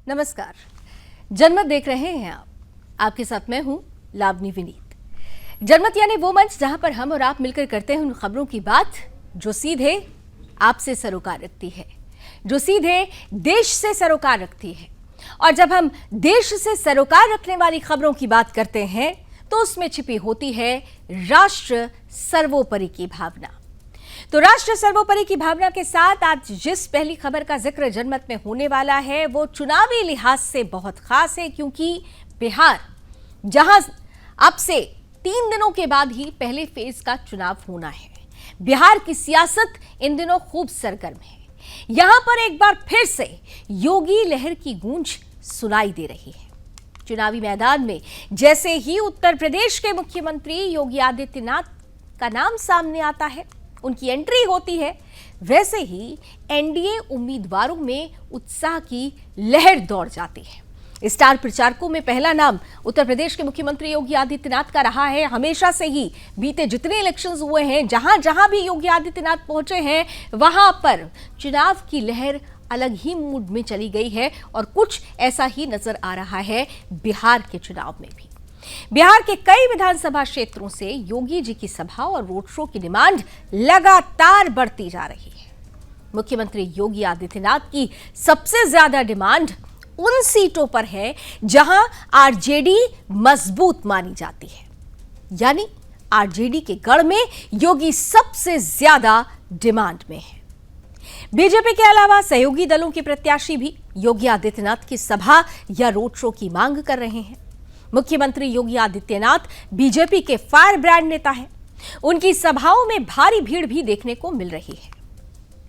नमस्कार, जनमत देख रहे हैं आप। आपके साथ मैं हूं लावनी विनीत। जनमत यानी वो मंच जहां पर हम और आप मिलकर करते हैं उन खबरों की बात जो सीधे आपसे सरोकार रखती है, जो सीधे देश से सरोकार रखती है। और जब हम देश से सरोकार रखने वाली खबरों की बात करते हैं तो उसमें छिपी होती है राष्ट्र सर्वोपरि की भावना। तो राष्ट्र सर्वोपरि की भावना के साथ आज जिस पहली खबर का जिक्र जनमत में होने वाला है वो चुनावी लिहाज से बहुत खास है, क्योंकि बिहार जहां अब से 3 दिनों के बाद ही पहले फेज का चुनाव होना है, बिहार की सियासत इन दिनों खूब सरगर्म है। यहां पर एक बार फिर से योगी लहर की गूंज सुनाई दे रही है। चुनावी मैदान में जैसे ही उत्तर प्रदेश के मुख्यमंत्री योगी आदित्यनाथ का नाम सामने आता है, उनकी एंट्री होती है, वैसे ही एनडीए उम्मीदवारों में उत्साह की लहर दौड़ जाती है। स्टार प्रचारकों में पहला नाम उत्तर प्रदेश के मुख्यमंत्री योगी आदित्यनाथ का रहा है। हमेशा से ही बीते जितने इलेक्शंस हुए हैं, जहां जहां भी योगी आदित्यनाथ पहुंचे हैं, वहां पर चुनाव की लहर अलग ही मूड में चली गई है। और कुछ ऐसा ही नजर आ रहा है बिहार के चुनाव में भी। बिहार के कई विधानसभा क्षेत्रों से योगी जी की सभा और रोड शो की डिमांड लगातार बढ़ती जा रही है। मुख्यमंत्री योगी आदित्यनाथ की सबसे ज्यादा डिमांड उन सीटों पर है जहां आरजेडी मजबूत मानी जाती है, यानी आरजेडी के गढ़ में योगी सबसे ज्यादा डिमांड में है। बीजेपी के अलावा सहयोगी दलों के प्रत्याशी भी योगी आदित्यनाथ की सभा या रोड शो की मांग कर रहे हैं। मुख्यमंत्री योगी आदित्यनाथ बीजेपी के फायर ब्रांड नेता हैं। उनकी सभाओं में भारी भीड़ भी देखने को मिल रही है।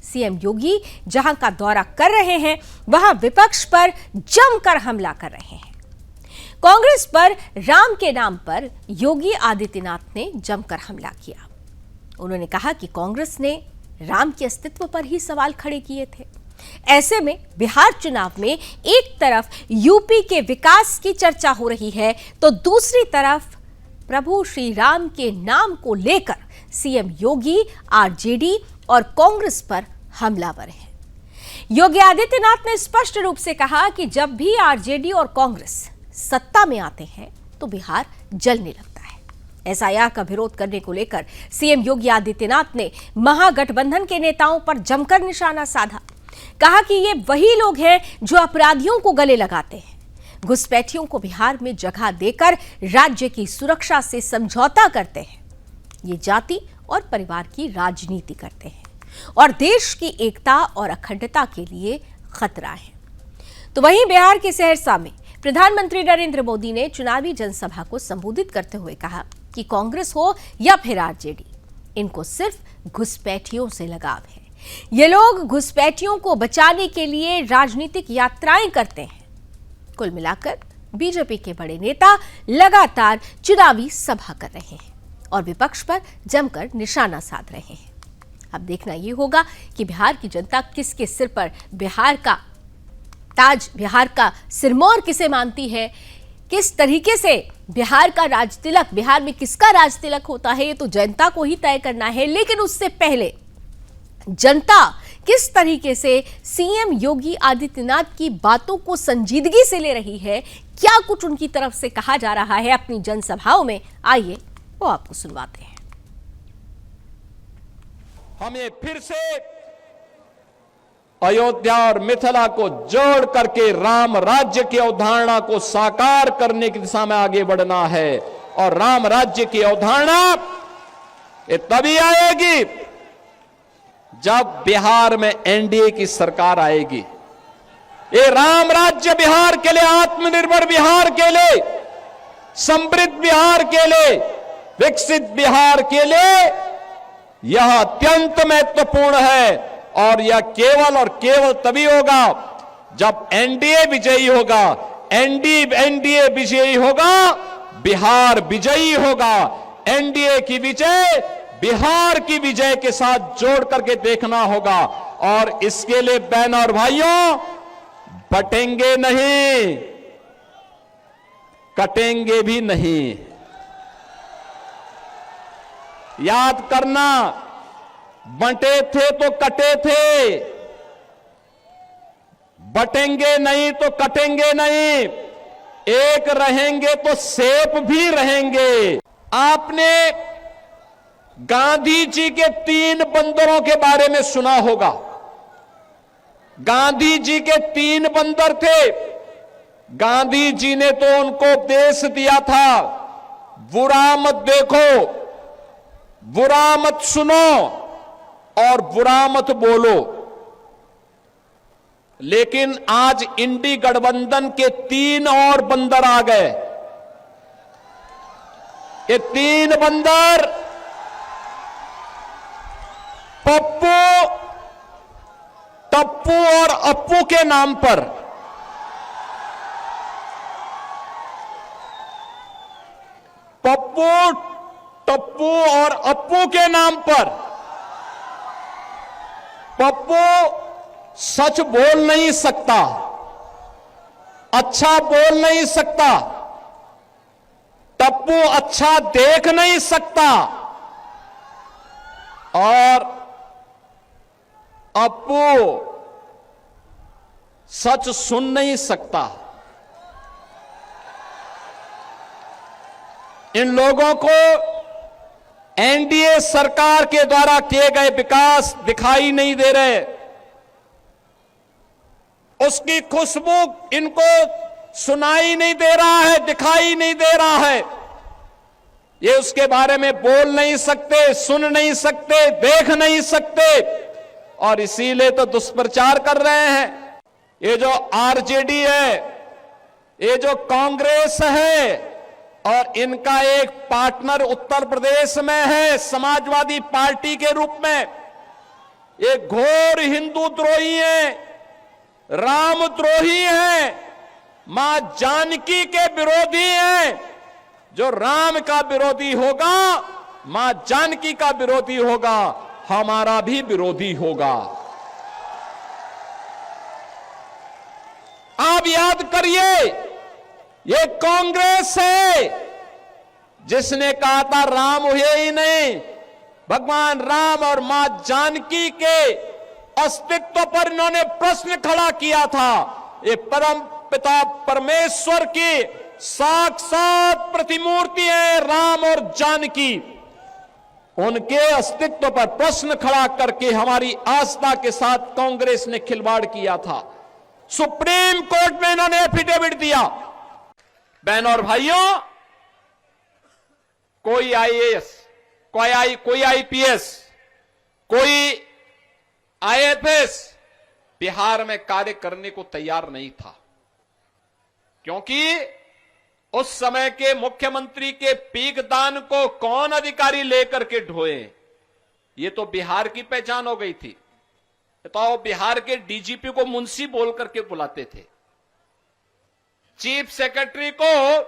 सीएम योगी जहां का दौरा कर रहे हैं, वहां विपक्ष पर जमकर हमला कर रहे हैं। कांग्रेस पर राम के नाम पर योगी आदित्यनाथ ने जमकर हमला किया। उन्होंने कहा कि कांग्रेस ने राम के अस्तित्व पर ही सवाल खड़े किए थे। ऐसे में बिहार चुनाव में एक तरफ यूपी के विकास की चर्चा हो रही है, तो दूसरी तरफ प्रभु श्री राम के नाम को लेकर सीएम योगी आरजेडी और कांग्रेस पर हमलावर हैं। योगी आदित्यनाथ ने स्पष्ट रूप से कहा कि जब भी आरजेडी और कांग्रेस सत्ता में आते हैं तो बिहार जलने लगता है। एसआईआर का विरोध करने को लेकर सीएम योगी आदित्यनाथ ने महागठबंधन के नेताओं पर जमकर निशाना साधा। कहा कि ये वही लोग हैं जो अपराधियों को गले लगाते हैं, घुसपैठियों को बिहार में जगह देकर राज्य की सुरक्षा से समझौता करते हैं, ये जाति और परिवार की राजनीति करते हैं और देश की एकता और अखंडता के लिए खतरा है। तो वहीं बिहार के सहरसा में प्रधानमंत्री नरेंद्र मोदी ने चुनावी जनसभा को संबोधित करते हुए कहा कि कांग्रेस हो या फिर आरजेडी, इनको सिर्फ घुसपैठियों से लगाव है। ये लोग घुसपैठियों को बचाने के लिए राजनीतिक यात्राएं करते हैं। कुल मिलाकर बीजेपी के बड़े नेता लगातार चुनावी सभा कर रहे हैं और विपक्ष पर जमकर निशाना साध रहे हैं। अब देखना यह होगा कि बिहार की जनता किसके सिर पर बिहार का ताज, बिहार का सिरमौर किसे मानती है, किस तरीके से बिहार का राज तिलक, बिहार में किसका राज तिलक होता है, ये तो जनता को ही तय करना है। लेकिन उससे पहले जनता किस तरीके से सीएम योगी आदित्यनाथ की बातों को संजीदगी से ले रही है, क्या कुछ उनकी तरफ से कहा जा रहा है अपनी जनसभाओं में, आइए वो आपको सुनवाते हैं। हमें फिर से अयोध्या और मिथिला को जोड़ करके राम राज्य की अवधारणा को साकार करने की दिशा में आगे बढ़ना है। और राम राज्य की अवधारणा ये तभी आएगी जब बिहार में एनडीए की सरकार आएगी। ये राम राज्य बिहार के लिए, आत्मनिर्भर बिहार के लिए, समृद्ध बिहार के लिए, विकसित बिहार के लिए यह अत्यंत महत्वपूर्ण है। और यह केवल और केवल तभी होगा जब एनडीए विजयी होगा। एनडीए विजयी होगा, बिहार विजयी होगा। एनडीए की विजय बिहार की विजय के साथ जोड़ करके देखना होगा। और इसके लिए बहनों और भाइयों, बटेंगे नहीं, कटेंगे भी नहीं। याद करना, बंटे थे तो कटे थे, बटेंगे नहीं तो कटेंगे नहीं, एक रहेंगे तो सेफ भी रहेंगे। आपने गांधी जी के 3 बंदरों के बारे में सुना होगा। गांधी जी के 3 बंदर थे। गांधी जी ने तो उनको उपदेश दिया था, बुरा मत देखो, बुरा मत सुनो और बुरा मत बोलो। लेकिन आज इंडी गठबंधन के 3 और बंदर आ गए। ये 3 बंदर पप्पू, टप्पू और अप्पू के नाम पर पप्पू, टप्पू और अप्पू के नाम पर पप्पू सच बोल नहीं सकता, अच्छा बोल नहीं सकता, टप्पू अच्छा देख नहीं सकता और अप्पू सच सुन नहीं सकता। इन लोगों को एनडीए सरकार के द्वारा किए गए विकास दिखाई नहीं दे रहे, उसकी खुशबू इनको सुनाई नहीं दे रहा है, दिखाई नहीं दे रहा है। ये उसके बारे में बोल नहीं सकते, सुन नहीं सकते, देख नहीं सकते और इसीलिए तो दुष्प्रचार कर रहे हैं। ये जो आरजेडी है, ये जो कांग्रेस है और इनका एक पार्टनर उत्तर प्रदेश में है समाजवादी पार्टी के रूप में, ये घोर हिंदू द्रोही है, राम द्रोही है, मां जानकी के विरोधी हैं। जो राम का विरोधी होगा, मां जानकी का विरोधी होगा, हमारा भी विरोधी होगा। आप याद करिए, ये कांग्रेस है जिसने कहा था राम हुए ही नहीं, भगवान राम और मां जानकी के अस्तित्व पर इन्होंने प्रश्न खड़ा किया था। ये परम पिता परमेश्वर की साक्षात प्रतिमूर्ति है राम और जानकी, उनके अस्तित्व पर प्रश्न खड़ा करके हमारी आस्था के साथ कांग्रेस ने खिलवाड़ किया था। सुप्रीम कोर्ट में इन्होंने एफिडेविट दिया। बहनों और भाइयों, कोई आईएएस, कोई आईपीएस, कोई आईएफएस बिहार में कार्य करने को तैयार नहीं था, क्योंकि उस समय के मुख्यमंत्री के पीकदान को कौन अधिकारी लेकर के ढोए, ये तो बिहार की पहचान हो गई थी। तो बिहार के डीजीपी को मुंशी बोल करके बुलाते थे, चीफ सेक्रेटरी को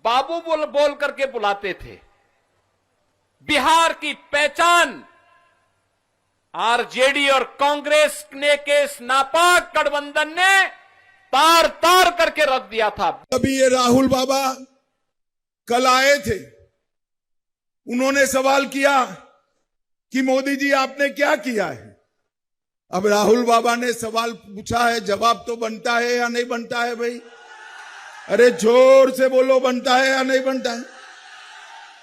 बाबू बोल करके बुलाते थे। बिहार की पहचान आरजेडी और कांग्रेस ने के इस नापाक गठबंधन ने तार तार करके रख दिया था। अभी ये राहुल बाबा कल आए थे, उन्होंने सवाल किया कि मोदी जी आपने क्या किया है। अब राहुल बाबा ने सवाल पूछा है, जवाब तो बनता है या नहीं बनता है भाई? अरे जोर से बोलो, बनता है या नहीं बनता है?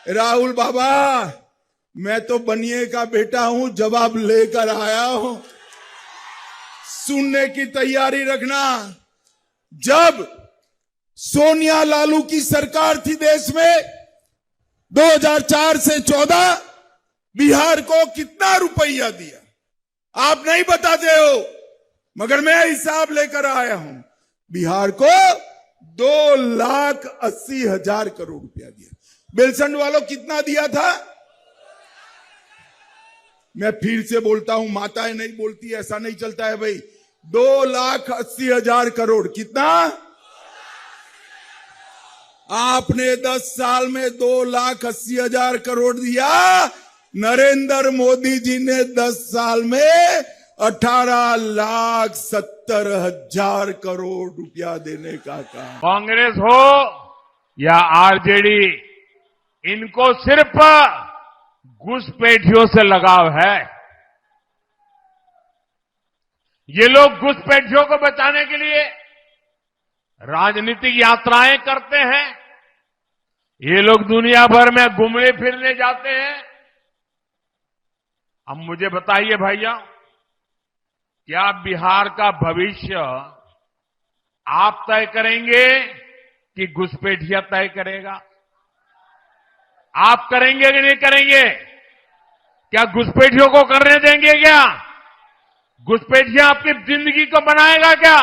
राहुल बाबा, मैं तो बनिए का बेटा हूं, जवाब लेकर आया हूं, सुनने की तैयारी रखना। जब सोनिया लालू की सरकार थी देश में 2004 से 14, बिहार को कितना रुपया दिया आप नहीं बताते हो, मगर मैं हिसाब लेकर आया हूं। बिहार को 2,80,000 करोड़ रुपया दिया। बेलसंड वालों कितना दिया था? मैं फिर से बोलता हूं, माताएं नहीं बोलती, ऐसा नहीं चलता है भाई। 2,80,000 करोड़। कितना? आपने 10 साल में 2,80,000 करोड़ दिया। नरेंद्र मोदी जी ने 10 साल में 18,70,000 करोड़ रुपया देने का काम। कांग्रेस हो या आरजेडी, इनको सिर्फ घुसपैठियों से लगाव है। ये लोग घुसपैठियों को बचाने के लिए राजनीतिक यात्राएं करते हैं। ये लोग दुनिया भर में घूमने फिरने जाते हैं। अब मुझे बताइए भैया, क्या बिहार का भविष्य आप तय करेंगे कि घुसपैठिया तय करेगा? आप करेंगे कि नहीं करेंगे? क्या घुसपैठियों को करने देंगे क्या? घुसपैठिया आपकी जिंदगी को बनाएगा क्या?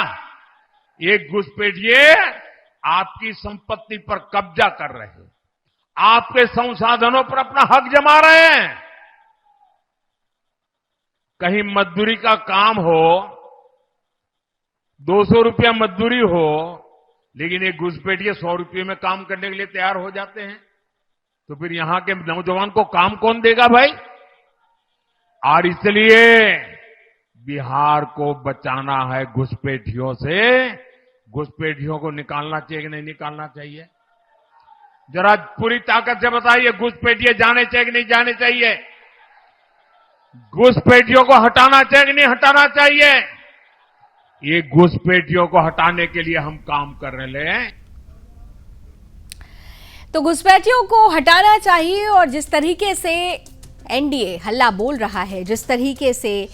ये घुसपैठिए आपकी संपत्ति पर कब्जा कर रहे हैं, आपके संसाधनों पर अपना हक जमा रहे हैं। कहीं मजदूरी का काम हो, 200 रुपया मजदूरी हो, लेकिन ये घुसपैठिए 100 रुपये में काम करने के लिए तैयार हो जाते हैं। तो फिर यहां के नौजवान को काम कौन देगा भाई? और इसलिए बिहार को बचाना है घुसपैठियों से। घुसपैठियों को निकालना चाहिए कि नहीं निकालना चाहिए? जरा पूरी ताकत से बताइए, घुसपैठिए जाने चाहिए कि नहीं जाने चाहिए? घुसपैठियों को हटाना चाहिए कि नहीं हटाना चाहिए? ये घुसपैठियों को हटाने के लिए हम काम कर रहे हैं। तो घुसपैठियों को हटाना चाहिए। और जिस तरीके से एनडीए हल्ला बोल रहा है, जिस तरीके से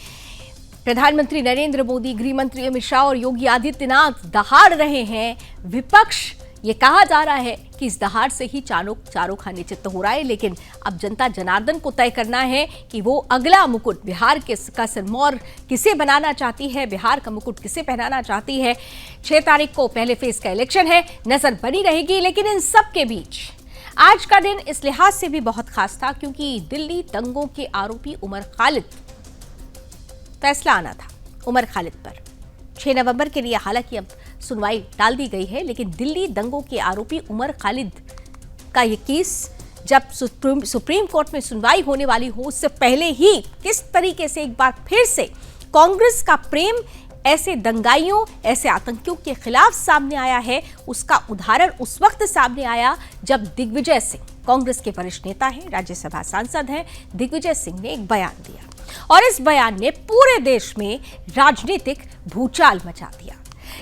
प्रधानमंत्री नरेंद्र मोदी, गृह मंत्री अमित शाह और योगी आदित्यनाथ दहाड़ रहे हैं, विपक्ष ये कहा जा रहा है कि इस दहाड़ से ही चारों खाने चित्त हो रहा है। लेकिन अब जनता जनार्दन को तय करना है कि वो अगला मुकुट बिहार का सिरमौर किसे बनाना चाहती है, बिहार का मुकुट किसे पहनाना चाहती है। 6 तारीख को पहले फेज का इलेक्शन है, नजर बनी रहेगी। लेकिन इन सब के बीच आज का दिन इस लिहाज से भी बहुत खास था क्योंकि दिल्ली दंगों के आरोपी उमर खालिद, फैसला आना था उमर खालिद पर 6 नवंबर के लिए। हालांकि अब सुनवाई टाल दी गई है, लेकिन दिल्ली दंगों के आरोपी उमर खालिद का ये केस जब सुप्रीम कोर्ट में सुनवाई होने वाली हो, उससे पहले ही किस तरीके से एक बार फिर से कांग्रेस का प्रेम ऐसे दंगाइयों, ऐसे आतंकियों के खिलाफ सामने आया है, उसका उदाहरण उस वक्त सामने आया जब दिग्विजय सिंह, कांग्रेस के वरिष्ठ नेता हैं, राज्यसभा सांसद हैं, दिग्विजय सिंह ने एक बयान दिया और इस बयान ने पूरे देश में राजनीतिक भूचाल मचा दिया।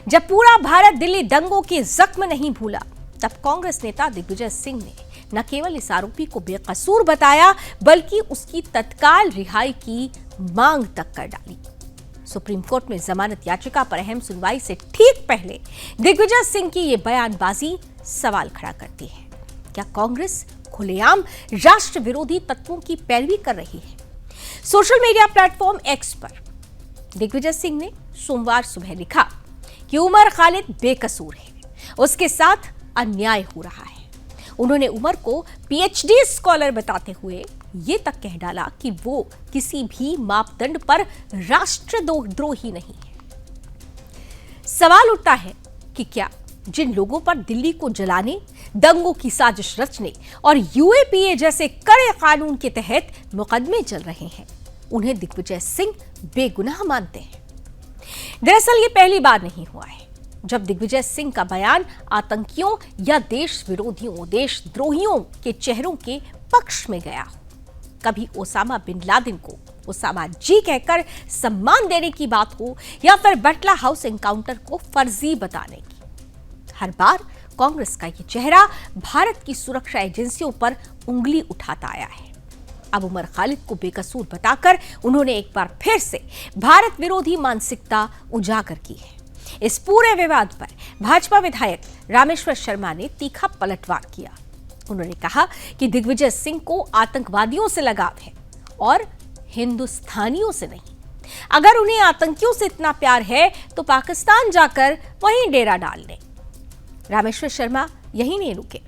जब पूरा भारत दिल्ली दंगों के जख्म नहीं भूला, तब कांग्रेस नेता दिग्विजय सिंह ने न केवल इस आरोपी को बेकसूर बताया, बल्कि उसकी तत्काल रिहाई की मांग तक कर डाली। सुप्रीम कोर्ट में जमानत याचिका पर अहम सुनवाई से ठीक पहले दिग्विजय सिंह की यह बयानबाजी सवाल खड़ा करती है। क्या कांग्रेस खुलेआम राष्ट्र विरोधी तत्वों की पैरवी कर रही है? सोशल मीडिया प्लेटफॉर्म एक्स पर दिग्विजय सिंह ने सोमवार सुबह लिखा कि उमर खालिद बेकसूर है, उसके साथ अन्याय हो रहा है। उन्होंने उमर को पीएचडी स्कॉलर बताते हुए ये तक कह डाला कि वो किसी भी मापदंड पर राष्ट्रद्रोही नहीं है। सवाल उठता है कि क्या जिन लोगों पर दिल्ली को जलाने, दंगों की साजिश रचने और यूएपीए जैसे कड़े कानून के तहत मुकदमे चल रहे हैं, उन्हें दिग्विजय सिंह बेगुनाह मानते हैं? दरअसल ये पहली बार नहीं हुआ है जब दिग्विजय सिंह का बयान आतंकियों या देश विरोधियों, देशद्रोहियों के चेहरों के पक्ष में गया हो। कभी ओसामा बिन लादेन को ओसामा जी कहकर सम्मान देने की बात हो या फिर बटला हाउस एनकाउंटर को फर्जी बताने की। हर बार कांग्रेस का ये चेहरा भारत की सुरक्षा एजेंसियों पर उंगली उठाता आया है। अब उमर खालिद को बेकसूर बताकर उन्होंने एक बार फिर से भारत विरोधी मानसिकता उजागर की है। इस पूरे विवाद पर भाजपा विधायक रामेश्वर शर्मा ने तीखा पलटवार किया। उन्होंने कहा कि दिग्विजय सिंह को आतंकवादियों से लगाव है और हिंदुस्तानियों से नहीं। अगर उन्हें आतंकियों से इतना प्यार है तो पाकिस्तान जाकर वहीं डेरा डाल लें। रामेश्वर शर्मा यही नहीं रुके,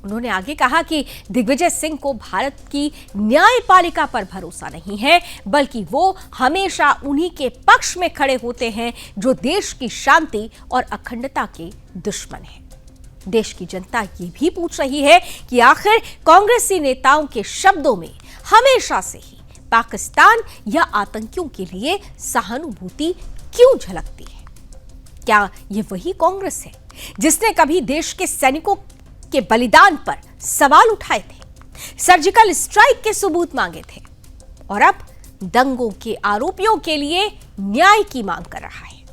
उन्होंने आगे कहा कि दिग्विजय सिंह को भारत की न्यायपालिका पर भरोसा नहीं है, बल्कि वो हमेशा उन्हीं के पक्ष में खड़े होते हैं जो देश की शांति और अखंडता के दुश्मन हैं। देश की जनता ये भी पूछ रही है कि आखिर कांग्रेसी नेताओं के शब्दों में हमेशा से ही पाकिस्तान या आतंकियों के लिए सहानुभूति क्यों झलकती है? क्या ये वही कांग्रेस है जिसने कभी देश के सैनिकों के बलिदान पर सवाल उठाए थे, सर्जिकल स्ट्राइक के सबूत मांगे थे और अब दंगों के आरोपियों के लिए न्याय की मांग कर रहा है।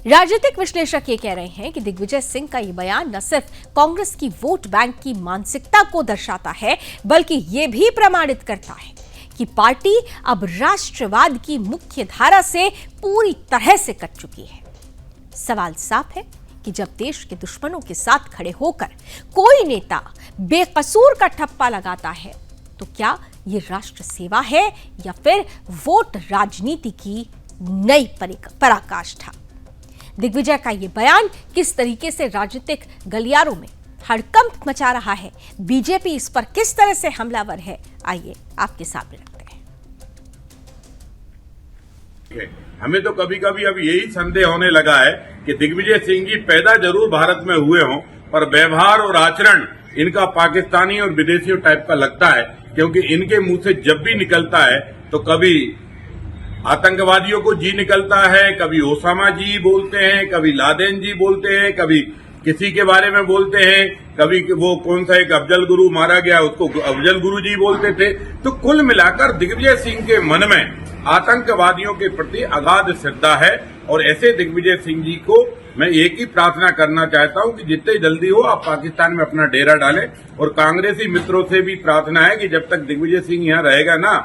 राजनीतिक विश्लेषक ये कह रहे हैं कि दिग्विजय सिंह का ये बयान न सिर्फ कांग्रेस की वोट बैंक की मानसिकता को दर्शाता है, बल्कि ये भी प्रमाणित करता है कि पार्टी अब राष्ट्रवाद की मुख्य धारा से पूरी तरह से कट चुकी है। सवाल साफ है कि जब देश के दुश्मनों के साथ खड़े होकर कोई नेता बेकसूर का ठप्पा लगाता है, तो क्या ये राष्ट्र सेवा है या फिर वोट राजनीति की नई पराकाष्ठा? दिग्विजय का ये बयान किस तरीके से राजनीतिक गलियारों में हड़कंप मचा रहा है, बीजेपी इस पर किस तरह से हमलावर है, आइए आपके सामने रखते हैं। हमें तो कभी कभी अब यही संदेह होने लगा है कि दिग्विजय सिंह जी पैदा जरूर भारत में हुए हों, पर व्यवहार और आचरण इनका पाकिस्तानी और विदेशियों टाइप का लगता है, क्योंकि इनके मुंह से जब भी निकलता है तो कभी आतंकवादियों को जी निकलता है, कभी ओसामा जी बोलते हैं, कभी लादेन जी बोलते हैं, कभी किसी के बारे में बोलते हैं, कभी वो कौन सा एक अफजल गुरु मारा गया उसको अफजल गुरु जी बोलते थे। तो कुल मिलाकर दिग्विजय सिंह के मन में आतंकवादियों के प्रति अगाध श्रद्धा है, और ऐसे दिग्विजय सिंह जी को मैं एक ही प्रार्थना करना चाहता हूं कि जितने जल्दी हो आप पाकिस्तान में अपना डेरा डालें, और कांग्रेसी मित्रों से भी प्रार्थना है कि जब तक दिग्विजय सिंह यहाँ रहेगा ना,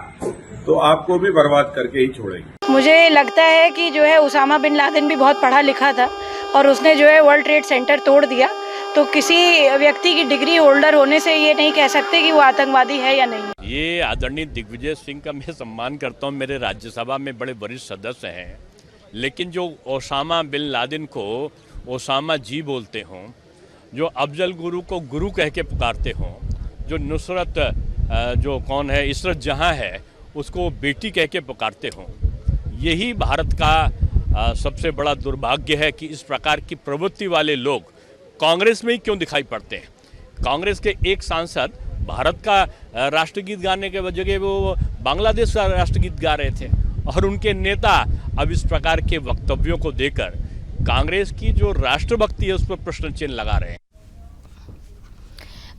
तो आपको भी बर्बाद करके ही छोड़ेंगे। मुझे लगता है कि जो है उसामा बिन लादेन भी बहुत पढ़ा लिखा था और उसने जो है वर्ल्ड ट्रेड सेंटर तोड़ दिया, तो किसी व्यक्ति की डिग्री होल्डर होने से ये नहीं कह सकते कि वो आतंकवादी है या नहीं। ये आदरणीय दिग्विजय सिंह का मैं सम्मान करता हूँ, मेरे राज्यसभा में बड़े वरिष्ठ सदस्य हैं, लेकिन जो ओसामा बिन लादेन को ओसामा जी बोलते हों, जो अफजल गुरु को गुरु कह के पुकारते हों, जो नुसरत जो कौन है इशरत जहां है उसको बेटी कह के पुकारते हों, यही भारत का सबसे बड़ा दुर्भाग्य है कि इस प्रकार की प्रवृत्ति वाले लोग कांग्रेस में ही क्यों दिखाई पड़ते हैं। कांग्रेस के एक सांसद भारत का राष्ट्रगीत गाने के बजाय वो बांग्लादेश का राष्ट्रगीत गा रहे थे, और उनके नेता अब इस प्रकार के वक्तव्यों को देकर कांग्रेस की जो राष्ट्रभक्ति है उस पर प्रश्न चिन्ह लगा रहे हैं।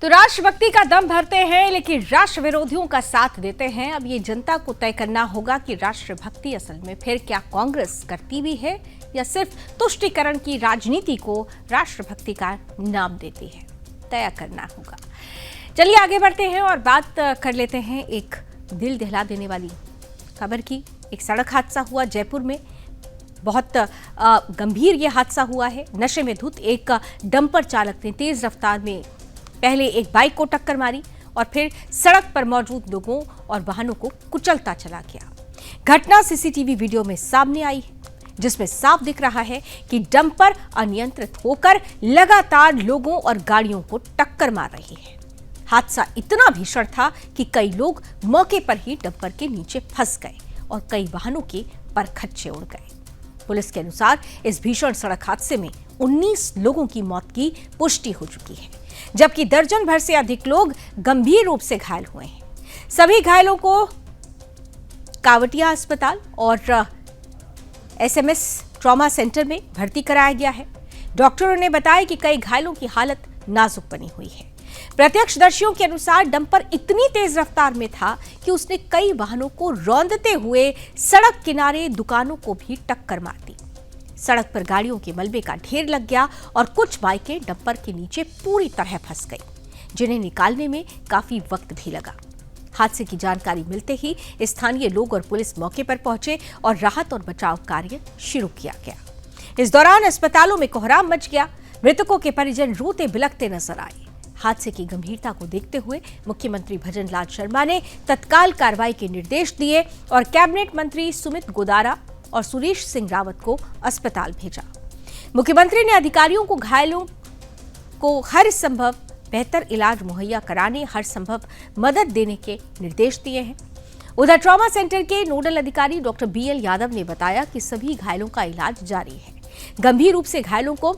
तो राष्ट्रभक्ति का दम भरते हैं लेकिन राष्ट्र विरोधियों का साथ देते हैं। अब ये जनता को तय करना होगा कि राष्ट्रभक्ति असल में फिर क्या कांग्रेस करती भी है या सिर्फ तुष्टीकरण की राजनीति को राष्ट्रभक्ति का नाम देती है, तय करना होगा। चलिए आगे बढ़ते हैं और बात कर लेते हैं एक दिल दहला देने वाली खबर की। एक सड़क हादसा हुआ जयपुर में, बहुत गंभीर ये हादसा हुआ है। नशे में धुत एक डंपर चालक ने तेज रफ्तार में पहले एक बाइक को टक्कर मारी और फिर सड़क पर मौजूद लोगों और वाहनों को कुचलता चला गया। घटना सीसीटीवी वीडियो में सामने आई है, जिसमें साफ दिख रहा है कि डंपर अनियंत्रित होकर लगातार लोगों और गाड़ियों को टक्कर मार रही है। हादसा इतना भीषण था कि कई लोग मौके पर ही डंपर के नीचे फंस गए और कई वाहनों के परखच्चे उड़ गए। पुलिस के अनुसार इस भीषण सड़क हादसे में 19 लोगों की मौत की पुष्टि हो चुकी है, जबकि दर्जन भर से अधिक लोग गंभीर रूप से घायल हुए हैं। सभी घायलों को कावटिया अस्पताल और एसएमएस ट्रॉमा सेंटर में भर्ती कराया गया है। डॉक्टरों ने बताया कि कई घायलों की हालत नाजुक बनी हुई है। प्रत्यक्षदर्शियों के अनुसार डंपर इतनी तेज रफ्तार में था कि उसने कई वाहनों को रौंदते हुए सड़क किनारे दुकानों को भी टक्कर मार दी। सड़क पर गाड़ियों के मलबे का ढेर लग गया और कुछ बाइकें डंपर के नीचे पूरी तरह फंस गई, जिन्हें निकालने में काफी वक्त भी लगा। हादसे की जानकारी मिलते ही स्थानीय लोग और पुलिस मौके पर पहुंचे और राहत और बचाव कार्य शुरू किया गया। इस दौरान अस्पतालों में कोहराम मच गया। मृतकों के परिजन रोते बिलखते नजर आए। हादसे की गंभीरता को देखते हुए मुख्यमंत्री भजन लाल शर्मा ने तत्काल कार्रवाई के निर्देश दिए और कैबिनेट मंत्री सुमित गोदारा और सुरेश सिंह रावत को अस्पताल भेजा। मुख्यमंत्री ने अधिकारियों को घायलों को हर संभव बेहतर इलाज मुहैया कराने, हर संभव मदद देने के निर्देश दिए हैं। उधर ट्रॉमा सेंटर के नोडल अधिकारी डॉक्टर बीएल यादव ने बताया कि सभी घायलों का इलाज जारी है। गंभीर रूप से घायलों को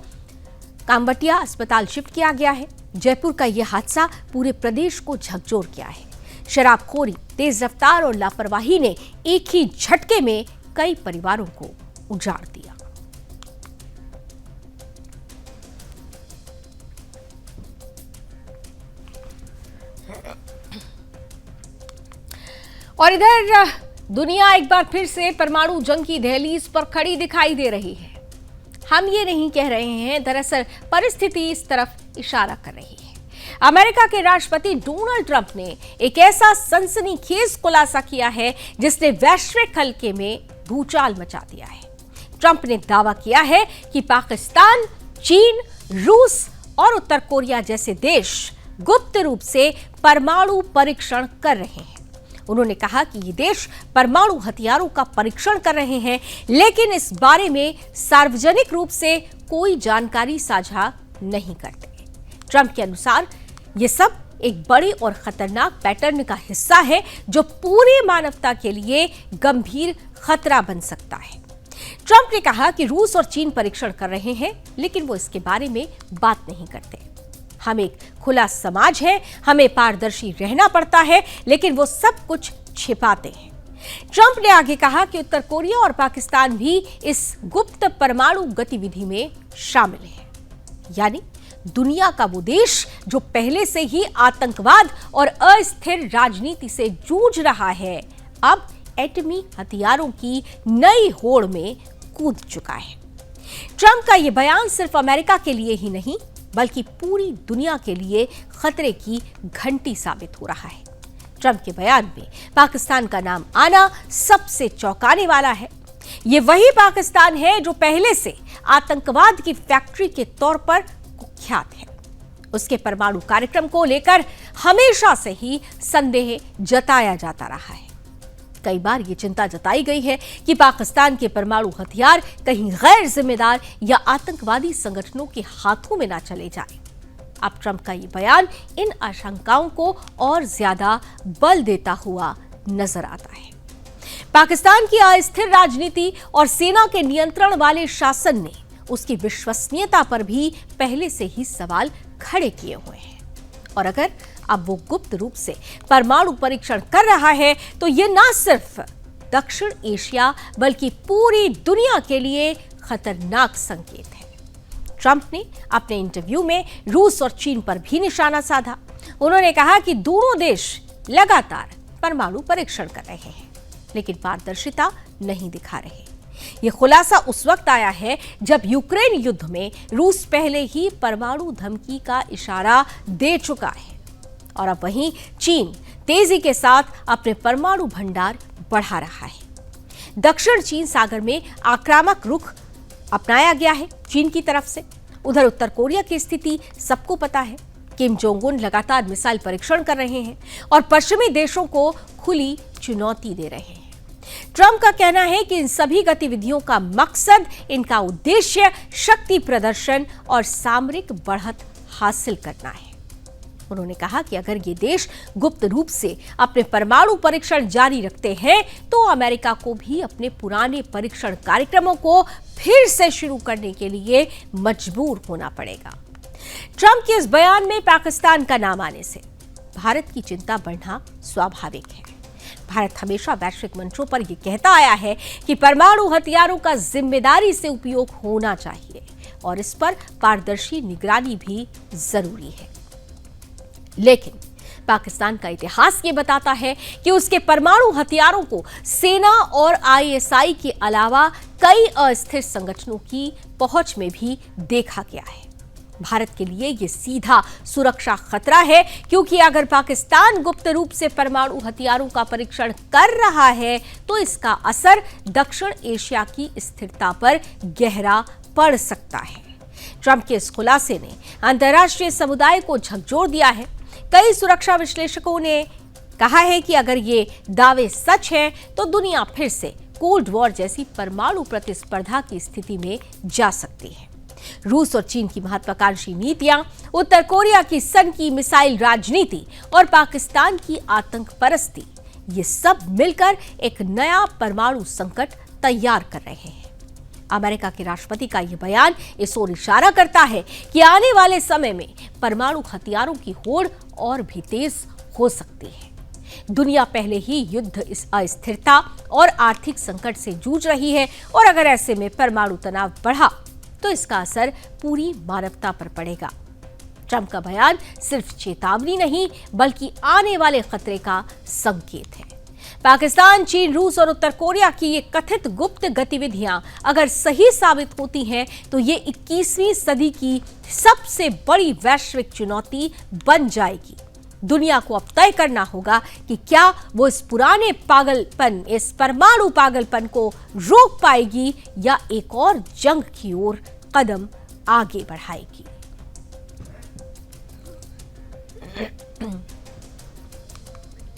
कामबटिया अस्पताल शिफ्ट किया गया है। जयपुर का यह हादसा पूरे प्रदेश को झकझोर किया है। शराबखोरी, तेज रफ्तार और लापरवाही ने एक ही झटके में कई परिवारों को उजाड़ दिया। और इधर दुनिया एक बार फिर से परमाणु जंग की दहलीज पर खड़ी दिखाई दे रही है। हम ये नहीं कह रहे हैं, दरअसल परिस्थिति इस तरफ इशारा कर रही है। अमेरिका के राष्ट्रपति डोनाल्ड ट्रंप ने एक ऐसा सनसनीखेज खुलासा किया है जिसने वैश्विक हल्के में भूचाल मचा दिया है। ट्रंप ने दावा किया है कि पाकिस्तान, चीन, रूस और उत्तर कोरिया जैसे देश गुप्त रूप से परमाणु परीक्षण कर रहे हैं। उन्होंने कहा कि ये देश परमाणु हथियारों का परीक्षण कर रहे हैं, लेकिन इस बारे में सार्वजनिक रूप से कोई जानकारी साझा नहीं करते। ट्रंप के अनुसार ये सब एक बड़े और खतरनाक पैटर्न का हिस्सा है जो पूरी मानवता के लिए गंभीर खतरा बन सकता है। ट्रंप ने कहा कि रूस और चीन परीक्षण कर रहे हैं, लेकिन वो इसके बारे में बात नहीं करते। हम एक खुला समाज है, हमें पारदर्शी रहना पड़ता है, लेकिन वो सब कुछ छिपाते हैं। ट्रंप ने आगे कहा कि उत्तर कोरिया और पाकिस्तान भी इस गुप्त परमाणु गतिविधि में शामिल है, यानी दुनिया का वो देश जो पहले से ही आतंकवाद और अस्थिर राजनीति से जूझ रहा है, अब एटमी हथियारों की नई होड़ में कूद चुका है। ट्रंप का यह बयान सिर्फ अमेरिका के लिए ही नहीं, बल्कि पूरी दुनिया के लिए खतरे की घंटी साबित हो रहा है। ट्रंप के बयान में पाकिस्तान का नाम आना सबसे चौंकाने वाला है। ये वही पाकिस्तान है जो पहले से आतंकवाद की फैक्ट्री के तौर पर कुख्यात है। उसके परमाणु कार्यक्रम को लेकर हमेशा से ही संदेह जताया जाता रहा है। कई बार ये चिंता जताई गई है कि पाकिस्तान के परमाणु हथियार कहीं गैर जिम्मेदार या आतंकवादी संगठनों के हाथों में ना चले जाएं। अब ट्रंप का ये बयान इन आशंकाओं को और ज्यादा बल देता हुआ नजर आता है। पाकिस्तान की अस्थिर राजनीति और सेना के नियंत्रण वाले शासन ने उसकी विश्वसनीयता पर भी पहले से ही सवाल खड़े किए हुए हैं। और अगर अब वो गुप्त रूप से परमाणु परीक्षण कर रहा है तो ये न सिर्फ दक्षिण एशिया बल्कि पूरी दुनिया के लिए खतरनाक संकेत है। ट्रंप ने अपने इंटरव्यू में रूस और चीन पर भी निशाना साधा। उन्होंने कहा कि दोनों देश लगातार परमाणु परीक्षण कर रहे हैं, लेकिन पारदर्शिता नहीं दिखा रहे। यह खुलासा उस वक्त आया है जब यूक्रेन युद्ध में रूस पहले ही परमाणु धमकी का इशारा दे चुका है, और अब वहीं चीन तेजी के साथ अपने परमाणु भंडार बढ़ा रहा है। दक्षिण चीन सागर में आक्रामक रुख अपनाया गया है चीन की तरफ से। उधर उत्तर कोरिया की स्थिति सबको पता है। किम जोंग उन लगातार मिसाइल परीक्षण कर रहे हैं और पश्चिमी देशों को खुली चुनौती दे रहे हैं। ट्रंप का कहना है कि इन सभी गतिविधियों का मकसद, इनका उद्देश्य शक्ति प्रदर्शन और सामरिक बढ़त हासिल करना है। उन्होंने कहा कि अगर ये देश गुप्त रूप से अपने परमाणु परीक्षण जारी रखते हैं तो अमेरिका को भी अपने पुराने परीक्षण कार्यक्रमों को फिर से शुरू करने के लिए मजबूर होना पड़ेगा। ट्रंप के इस बयान में पाकिस्तान का नाम आने से भारत की चिंता बढ़ना स्वाभाविक है। भारत हमेशा वैश्विक मंचों पर यह कहता आया है कि परमाणु हथियारों का जिम्मेदारी से उपयोग होना चाहिए और इस पर पारदर्शी निगरानी भी जरूरी है। लेकिन पाकिस्तान का इतिहास ये बताता है कि उसके परमाणु हथियारों को सेना और आईएसआई के अलावा कई अस्थिर संगठनों की पहुंच में भी देखा गया है। भारत के लिए ये सीधा सुरक्षा खतरा है, क्योंकि अगर पाकिस्तान गुप्त रूप से परमाणु हथियारों का परीक्षण कर रहा है तो इसका असर दक्षिण एशिया की स्थिरता पर गहरा पड़ सकता है। ट्रंप के इस खुलासे ने अंतर्राष्ट्रीय समुदाय को झकझोर दिया है। कई सुरक्षा विश्लेषकों ने कहा है कि अगर ये दावे सच हैं तो दुनिया फिर से कोल्ड वॉर जैसी परमाणु प्रतिस्पर्धा की स्थिति में जा सकती है। रूस और चीन की महत्वाकांक्षी नीतियां, उत्तर कोरिया की सनकी मिसाइल राजनीति और पाकिस्तान की आतंक परस्ती, ये सब मिलकर एक नया परमाणु संकट तैयार कर रहे हैं। अमेरिका के राष्ट्रपति का यह बयान इस ओर इशारा करता है कि आने वाले समय में परमाणु हथियारों की होड़ और भी तेज हो सकती है। दुनिया पहले ही युद्ध, इस अस्थिरता और आर्थिक संकट से जूझ रही है, और अगर ऐसे में परमाणु तनाव बढ़ा तो इसका असर पूरी मानवता पर पड़ेगा। ट्रंप का बयान सिर्फ चेतावनी नहीं बल्कि आने वाले खतरे का संकेत है। पाकिस्तान, चीन, रूस और उत्तर कोरिया की ये कथित गुप्त गतिविधियां अगर सही साबित होती हैं तो ये 21वीं सदी की सबसे बड़ी वैश्विक चुनौती बन जाएगी। दुनिया को अब तय करना होगा कि क्या वो इस पुराने पागलपन, इस परमाणु पागलपन को रोक पाएगी या एक और जंग की ओर कदम आगे बढ़ाएगी।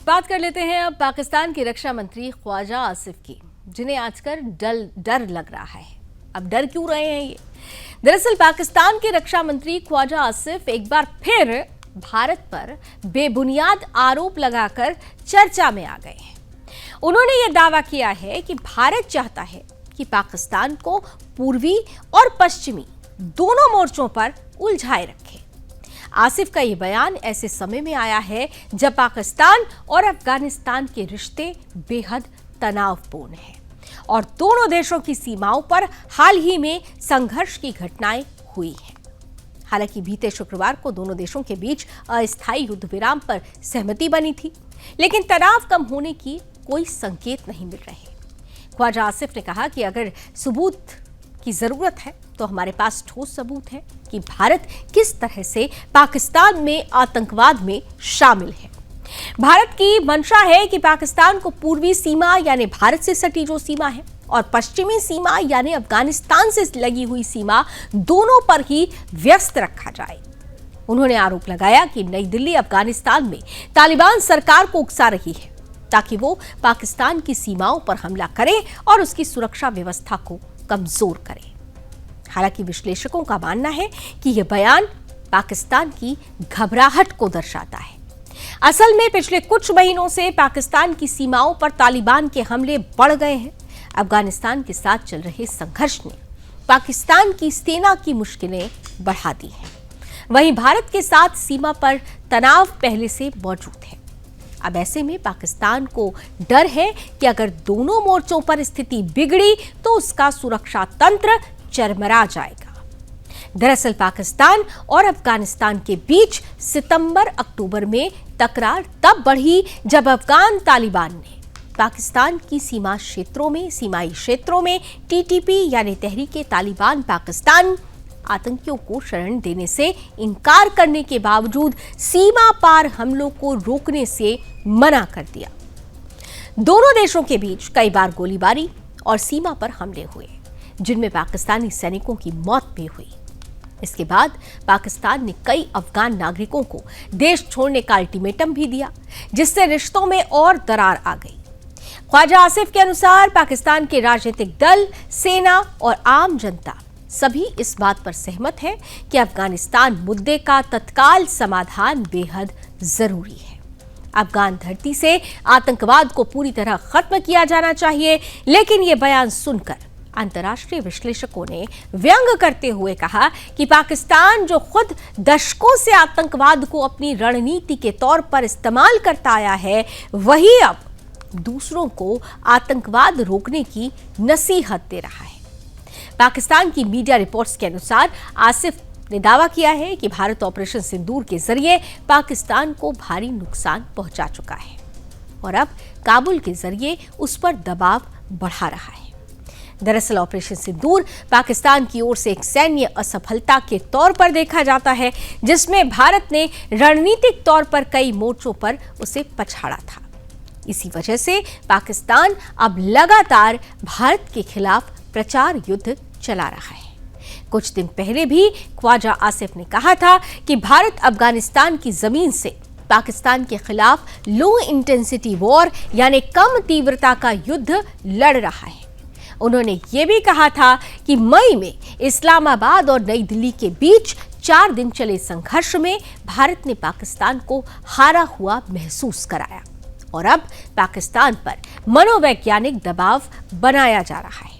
बात कर लेते हैं अब पाकिस्तान के रक्षा मंत्री ख्वाजा आसिफ की, जिन्हें आजकल डर लग रहा है। अब डर क्यों रहे हैं ये? दरअसल पाकिस्तान के रक्षा मंत्री ख्वाजा आसिफ एक बार फिर भारत पर बेबुनियाद आरोप लगाकर चर्चा में आ गए हैं। उन्होंने यह दावा किया है कि भारत चाहता है कि पाकिस्तान को पूर्वी और पश्चिमी दोनों मोर्चों पर उलझाए रखे। आसिफ का यह बयान ऐसे समय में आया है जब पाकिस्तान और अफगानिस्तान के रिश्ते बेहद तनावपूर्ण हैं और दोनों देशों की सीमाओं पर हाल ही में संघर्ष की घटनाएं हुई हैं। हालांकि बीते शुक्रवार को दोनों देशों के बीच अस्थायी युद्ध विराम पर सहमति बनी थी, लेकिन तनाव कम होने की कोई संकेत नहीं मिल रहे। ख्वाजा आसिफ ने कहा कि अगर सबूत की जरूरत है तो हमारे पास ठोस सबूत है कि भारत किस तरह से पाकिस्तान में आतंकवाद में शामिल है। भारत की मंशा है कि पाकिस्तान को पूर्वी सीमा यानी भारत से सटी जो सीमा है और पश्चिमी सीमा यानी अफगानिस्तान से लगी हुई सीमा दोनों पर ही व्यस्त रखा जाए। उन्होंने आरोप लगाया कि नई दिल्ली अफगानिस्तान में तालिबान सरकार को उकसा रही है ताकि वो पाकिस्तान की सीमाओं पर हमला करे और उसकी सुरक्षा व्यवस्था को कमजोर करे। हालांकि विश्लेषकों का मानना है कि यह बयान पाकिस्तान की घबराहट को दर्शाता है। असल में पिछले कुछ महीनों से पाकिस्तान की सीमाओं पर तालिबान के हमले बढ़ गए हैं। अफगानिस्तान के साथ चल रहे संघर्ष ने पाकिस्तान की सेना की मुश्किलें बढ़ा दी हैं। वहीं भारत के साथ सीमा पर तनाव पहले से मौजूद है। अब ऐसे में पाकिस्तान को डर है कि अगर दोनों मोर्चों पर स्थिति बिगड़ी तो उसका सुरक्षा तंत्र चरमरा जाएगा। दरअसल पाकिस्तान और अफगानिस्तान के बीच सितंबर-अक्टूबर में तकरार तब बढ़ी जब अफगान तालिबान ने पाकिस्तान की सीमाई क्षेत्रों में टीटीपी यानी तहरीके तालिबान पाकिस्तान आतंकियों को शरण देने से इनकार करने के बावजूद सीमा पार हमलों को रोकने से मना कर दिया। दोनों देशों के बीच कई बार गोलीबारी और सीमा पर हमले हुए, जिनमें पाकिस्तानी सैनिकों की मौत भी हुई। इसके बाद पाकिस्तान ने कई अफगान नागरिकों को देश छोड़ने का अल्टीमेटम भी दिया, जिससे रिश्तों में और दरार आ गई। ख्वाजा आसिफ के अनुसार पाकिस्तान के राजनीतिक दल, सेना और आम जनता सभी इस बात पर सहमत है कि अफगानिस्तान मुद्दे का तत्काल समाधान बेहद जरूरी है। अफगान धरती से आतंकवाद को पूरी तरह खत्म किया जाना चाहिए, लेकिन यह बयान सुनकर अंतर्राष्ट्रीय विश्लेषकों ने व्यंग करते हुए कहा कि पाकिस्तान जो खुद दशकों से आतंकवाद को अपनी रणनीति के तौर पर इस्तेमाल करता आया है, वही अब दूसरों को आतंकवाद रोकने की नसीहत दे रहा है। पाकिस्तान की मीडिया रिपोर्ट्स के अनुसार आसिफ ने दावा किया है कि भारत ऑपरेशन सिंदूर के जरिए पाकिस्तान को भारी नुकसान पहुंचा चुका है और अब काबुल के जरिए उस पर दबाव बढ़ा रहा है। दरअसल ऑपरेशन सिंदूर पाकिस्तान की ओर से एक सैन्य असफलता के तौर पर देखा जाता है, जिसमें भारत ने रणनीतिक तौर पर कई मोर्चों पर उसे पछाड़ा था। इसी वजह से पाकिस्तान अब लगातार भारत के खिलाफ प्रचार युद्ध चला रहा है। कुछ दिन पहले भी ख्वाजा आसिफ ने कहा था कि भारत अफगानिस्तान की जमीन से पाकिस्तान के खिलाफ लो इंटेंसिटी वॉर यानी कम तीव्रता का युद्ध लड़ रहा है। उन्होंने ये भी कहा था कि मई में इस्लामाबाद और नई दिल्ली के बीच 4 दिन चले संघर्ष में भारत ने पाकिस्तान को हारा हुआ महसूस कराया और अब पाकिस्तान पर मनोवैज्ञानिक दबाव बनाया जा रहा है।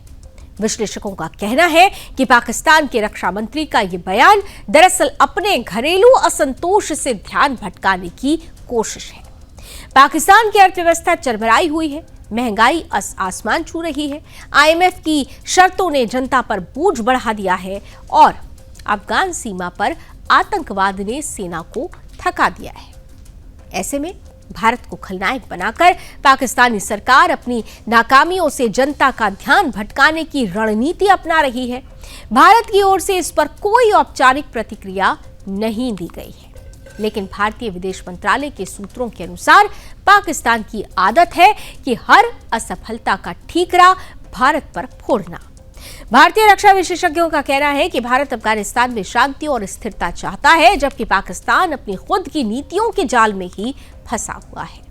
विश्लेषकों का कहना है कि पाकिस्तान के रक्षा मंत्री का यह बयान दरअसल अपने घरेलू असंतोष से ध्यान भटकाने की कोशिश है। पाकिस्तान की अर्थव्यवस्था चरमराई हुई है, महंगाई आसमान छू रही है, IMF की शर्तों ने जनता पर बोझ बढ़ा दिया है और अफगान सीमा पर आतंकवाद ने सेना को थका दिया है। ऐसे में भारत को खलनायक बनाकर पाकिस्तानी सरकार अपनी नाकामियों से जनता का ध्यान भटकाने की रणनीति अपना रही है। भारत की ओर से इस पर कोई औपचारिक प्रतिक्रिया नहीं दी गई है, लेकिन भारतीय विदेश मंत्रालय के सूत्रों के अनुसार पाकिस्तान की आदत है कि हर असफलता का ठीकरा भारत पर फोड़ना। भारतीय रक्षा विशेषज्ञों का कहना है कि भारत अफगानिस्तान में शांति और स्थिरता चाहता है, जबकि पाकिस्तान अपनी खुद की नीतियों के जाल में ही फंसा हुआ है।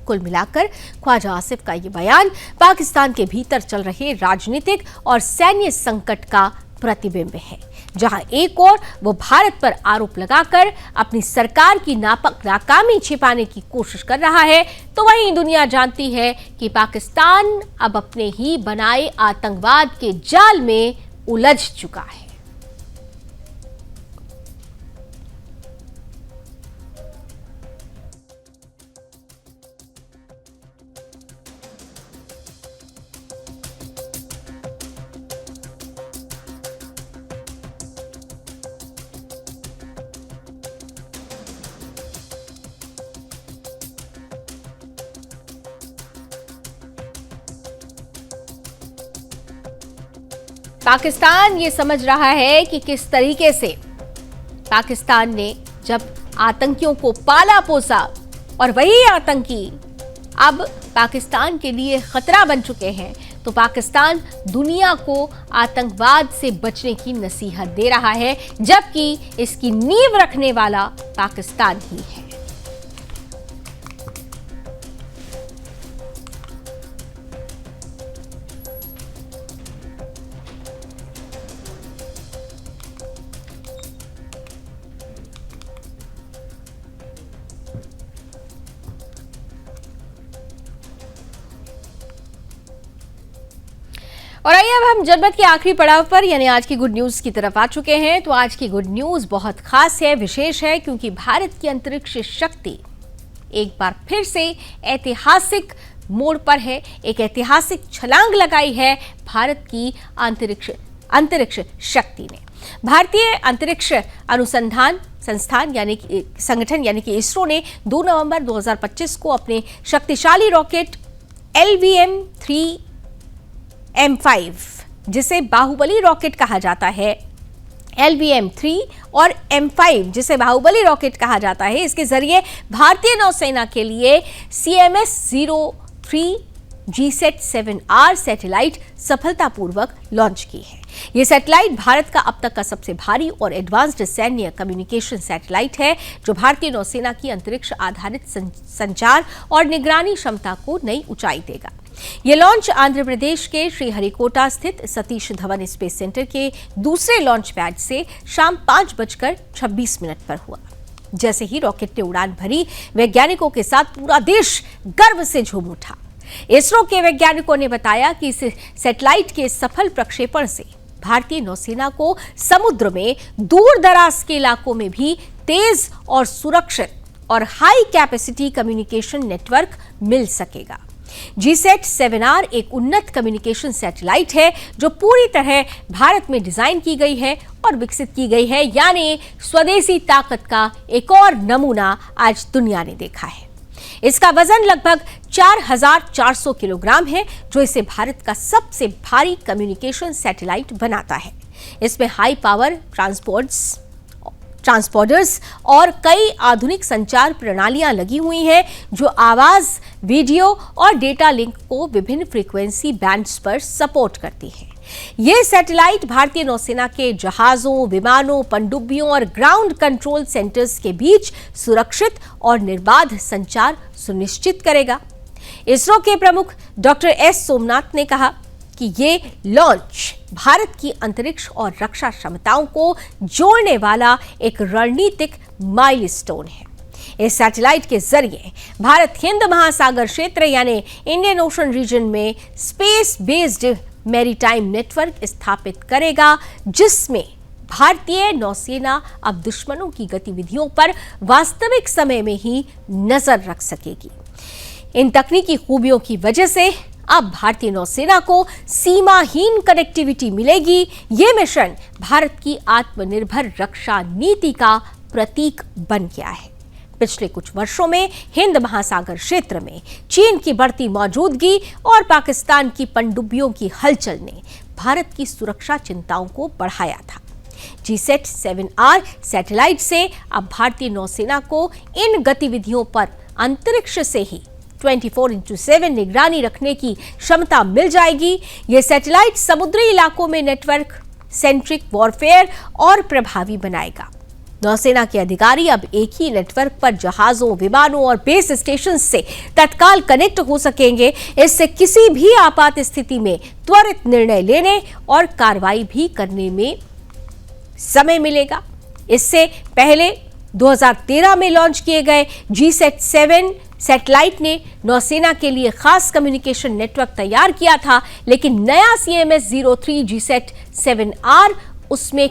कुल मिलाकर ख्वाजा आसिफ का ये बयान पाकिस्तान के भीतर चल रहे राजनीतिक और सैन्य संकट का प्रतिबिंब है, जहां एक ओर वो भारत पर आरोप लगाकर अपनी सरकार की नाकामी छिपाने की कोशिश कर रहा है, तो वहीं दुनिया जानती है कि पाकिस्तान अब अपने ही बनाए आतंकवाद के जाल में उलझ चुका है। पाकिस्तान ये समझ रहा है कि किस तरीके से पाकिस्तान ने जब आतंकियों को पाला पोसा और वही आतंकी अब पाकिस्तान के लिए खतरा बन चुके हैं, तो पाकिस्तान दुनिया को आतंकवाद से बचने की नसीहत दे रहा है, जबकि इसकी नींव रखने वाला पाकिस्तान ही है। और आइए अब हम जनमत के आखिरी पड़ाव पर यानी आज की गुड न्यूज की तरफ आ चुके हैं। तो आज की गुड न्यूज बहुत खास है, विशेष है, क्योंकि भारत की अंतरिक्ष शक्ति एक बार फिर से ऐतिहासिक मोड़ पर है। एक ऐतिहासिक छलांग लगाई है भारत की अंतरिक्ष शक्ति ने। भारतीय अंतरिक्ष अनुसंधान संस्थान संगठन यानी कि इसरो ने 2 नवंबर 2025 को अपने शक्तिशाली रॉकेट LVM-3M5, जिसे बाहुबली रॉकेट कहा जाता है, LVM-3 और M5 जिसे बाहुबली रॉकेट कहा जाता है, इसके जरिए भारतीय नौसेना के लिए CMS-03 GSAT-7R सैटेलाइट सफलतापूर्वक लॉन्च की है। यह सैटेलाइट भारत का अब तक का सबसे भारी और एडवांस्ड सैन्य कम्युनिकेशन सैटेलाइट है, जो भारतीय नौसेना की अंतरिक्ष आधारित संचार और निगरानी क्षमता को नई ऊंचाई देगा। यह लॉन्च आंध्र प्रदेश के श्रीहरिकोटा स्थित सतीश धवन स्पेस सेंटर के दूसरे लॉन्च पैड से शाम 5:26 पर हुआ। जैसे ही रॉकेट ने उड़ान भरी, वैज्ञानिकों के साथ पूरा देश गर्व से झूम उठा। इसरो के वैज्ञानिकों ने बताया कि इस सैटेलाइट के सफल प्रक्षेपण से भारतीय नौसेना को समुद्र में दूर दराज के इलाकों में भी तेज और सुरक्षित और हाई कैपेसिटी कम्युनिकेशन नेटवर्क मिल सकेगा। GSAT-7R एक उन्नत कम्युनिकेशन सैटेलाइट है जो पूरी तरह भारत में डिजाइन की गई है और विकसित की गई है, यानी स्वदेशी ताकत का एक और नमूना आज दुनिया ने देखा है। इसका वजन लगभग 4400 किलोग्राम है, जो इसे भारत का सबसे भारी कम्युनिकेशन सैटेलाइट बनाता है। इसमें हाई पावर ट्रांसपोर्टर्स और कई आधुनिक संचार प्रणालियां लगी हुई हैं, जो आवाज, वीडियो और डेटा लिंक को विभिन्न फ्रीक्वेंसी बैंड्स पर सपोर्ट करती है। यह सैटेलाइट भारतीय नौसेना के जहाजों, विमानों, पनडुब्बियों और ग्राउंड कंट्रोल सेंटर्स के बीच सुरक्षित और निर्बाध संचार सुनिश्चित करेगा। इसरो के प्रमुख डॉक्टर एस सोमनाथ ने कहा कि ये लॉन्च भारत की अंतरिक्ष और रक्षा क्षमताओं को जोड़ने वाला एक रणनीतिक माइलस्टोन है। इस सैटेलाइट के जरिए भारत हिंद महासागर क्षेत्र यानी इंडियन ओशन रीजन में स्पेस बेस्ड मैरीटाइम नेटवर्क स्थापित करेगा, जिसमें भारतीय नौसेना अब दुश्मनों की गतिविधियों पर वास्तविक समय में ही नजर रख सकेगी। इन तकनीकी खूबियों की वजह से अब भारतीय नौसेना को सीमाहीन कनेक्टिविटी मिलेगी। ये मिशन भारत की आत्मनिर्भर रक्षा नीति का प्रतीक बन गया है। पिछले कुछ वर्षों में हिंद महासागर क्षेत्र में चीन की बढ़ती मौजूदगी और पाकिस्तान की पनडुब्बियों की हलचल ने भारत की सुरक्षा चिंताओं को बढ़ाया था। GSAT-7R सैटेलाइट से अब भारतीय नौसेना को इन गतिविधियों पर अंतरिक्ष से ही 24/7 निगरानी रखने की क्षमता मिल जाएगी। यह सैटेलाइट समुद्री इलाकों में नेटवर्क सेंट्रिक वॉरफेयर और प्रभावी बनाएगा। नौसेना के अधिकारी अब एक ही नेटवर्क पर जहाजों, विमानों और बेस स्टेशन से तत्काल कनेक्ट हो सकेंगे। इससे किसी भी आपात स्थिति में त्वरित निर्णय लेने और कार्रवाई भी करने में समय मिलेगा। इससे पहले 2013 में लॉन्च किए गए GSAT-7 सैटेलाइट ने नौसेना के लिए खास कम्युनिकेशन नेटवर्क तैयार किया था, लेकिन नया CMS-03 GSAT-7R उससे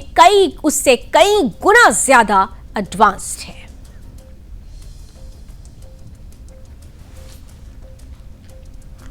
कई गुना ज्यादा एडवांस्ड है।